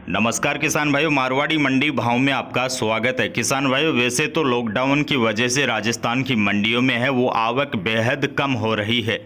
नमस्कार किसान भाइयों, मारवाड़ी मंडी भाव में आपका स्वागत है। किसान भाइयों, वैसे तो लॉकडाउन की वजह से राजस्थान की मंडियों में है वो आवक बेहद कम हो रही है।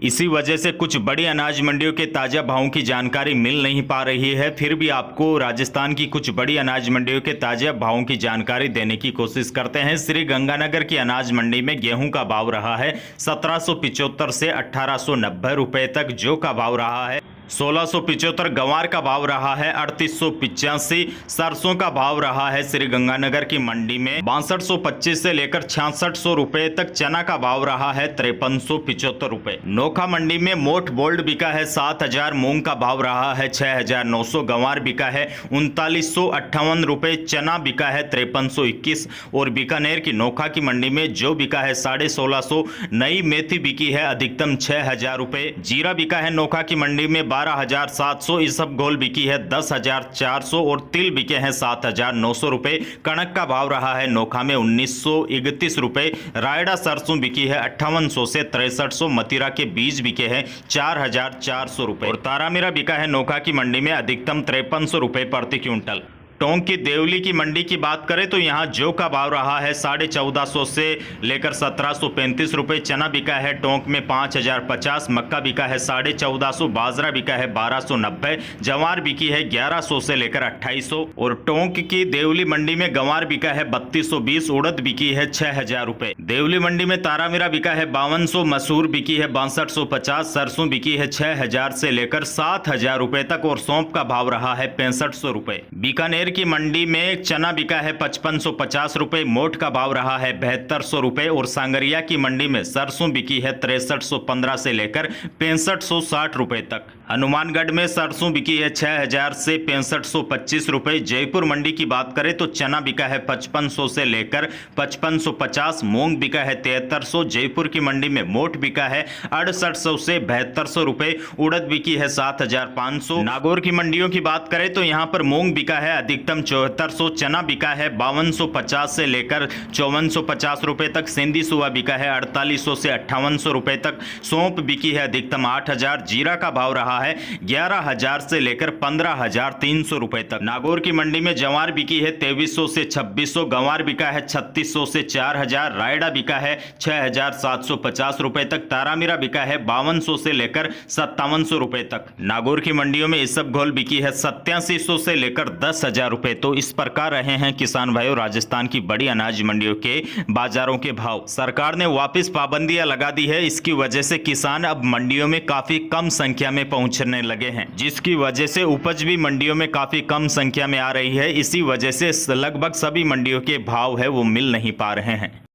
इसी वजह से कुछ बड़ी अनाज मंडियों के ताज़ा भावों की जानकारी मिल नहीं पा रही है। फिर भी आपको राजस्थान की कुछ बड़ी अनाज मंडियों के ताज़ा भावों की जानकारी देने की कोशिश करते हैं। श्री गंगानगर की अनाज मंडी में गेहूं का भाव रहा है 1775 से 1890 रुपए तक जो का भाव रहा है। 1675 गंवार का भाव रहा है 3885। सरसों का भाव रहा है श्री गंगानगर की मंडी में 6225 से लेकर 6600 रुपए तक। चना का भाव रहा है 5375 रुपए। नोखा मंडी में मोठ बोल्ड बिका है 7000। मूंग का भाव रहा है 6900। गंवार बिका है 3958 रुपए। चना बिका है 5321। और बीकानेर की नोखा की मंडी में जो बिका है 1650। नई मेथी बिकी है अधिकतम 6000 रुपए। जीरा बिका है नोखा की मंडी में 12700। इसबगोल बिकी है 10400 और तिल बिके हैं 7900 रुपए। कणक का भाव रहा है नोखा में 1931 रुपए। रायडा सरसों बिकी है 5800 से 6300। मतीरा के बीज बिके हैं 4400 रुपए। और तारामीरा बिका है नोखा की मंडी में अधिकतम 5300 रुपए प्रति क्विंटल। टोंक की देवली की मंडी की बात करें तो यहाँ जौ का भाव रहा है 1450 से लेकर 1735 रुपए। चना बिका है टोंक में 5050। मक्का बिका है 1450। बाजरा बिका है 1290। जवार बिकी है 1100 से लेकर 2800। और टोंक की देवली मंडी में गंवार बिका है 3220। उड़द बिकी है 6000 रुपए। देवली मंडी में तारामीरा बिका है 5200। मसूर बिकी है 6250। सरसों बिकी है 6000 से लेकर 7000 रुपए तक। और सौंफ का भाव रहा है 6500 रुपए। बीकानेर की मंडी में चना बिका है 5550 रुपए। मोठ का भाव रहा है 7200 रुपए। और सांगरिया की मंडी में सरसों बिकी है 6315 से लेकर 6560 रुपए तक। हनुमानगढ़ में सरसों बिकी है 6000 से 6525 रुपए। जयपुर मंडी की बात करें तो चना बिका है 5500 से लेकर 5550। मूंग बिका है 7300। जयपुर की मंडी में मोठ बिका है 6800 से 7200 रुपए। उड़द बिकी है 7500। नागौर की मंडियों की बात करें तो यहाँ पर मूंग बिका है अधिकतम 7400। चना बिका है 5250 से लेकर 5450 रुपए तक। सिंधी सुवा बिका है 4800 से 5800 रुपए तक। सौंफ बिकी है अधिकतम 8000। जीरा का भाव रहा है 11000 से लेकर 15300 रुपए तक। नागौर की मंडी में जवार बिकी है 2300 से 2600। गंवार बिका है 3600 से 4000। रायडा बिका है 6750 रुपए तक। तारामीरा बिका है 5200 से लेकर 5700 रुपए तक। नागौर की मंडियों में इसबगोल बिकी है 8700 से लेकर 10000 रुपए। तो इस प्रकार रहे हैं किसान भाइयों राजस्थान की बड़ी अनाज मंडियों के बाजारों के भाव। सरकार ने वापस पाबंदियां लगा दी है। इसकी वजह से किसान अब मंडियों में काफी कम संख्या में पहुंचने लगे हैं, जिसकी वजह से उपज भी मंडियों में काफी कम संख्या में आ रही है। इसी वजह से लगभग सभी मंडियों के भाव है वो मिल नहीं पा रहे हैं।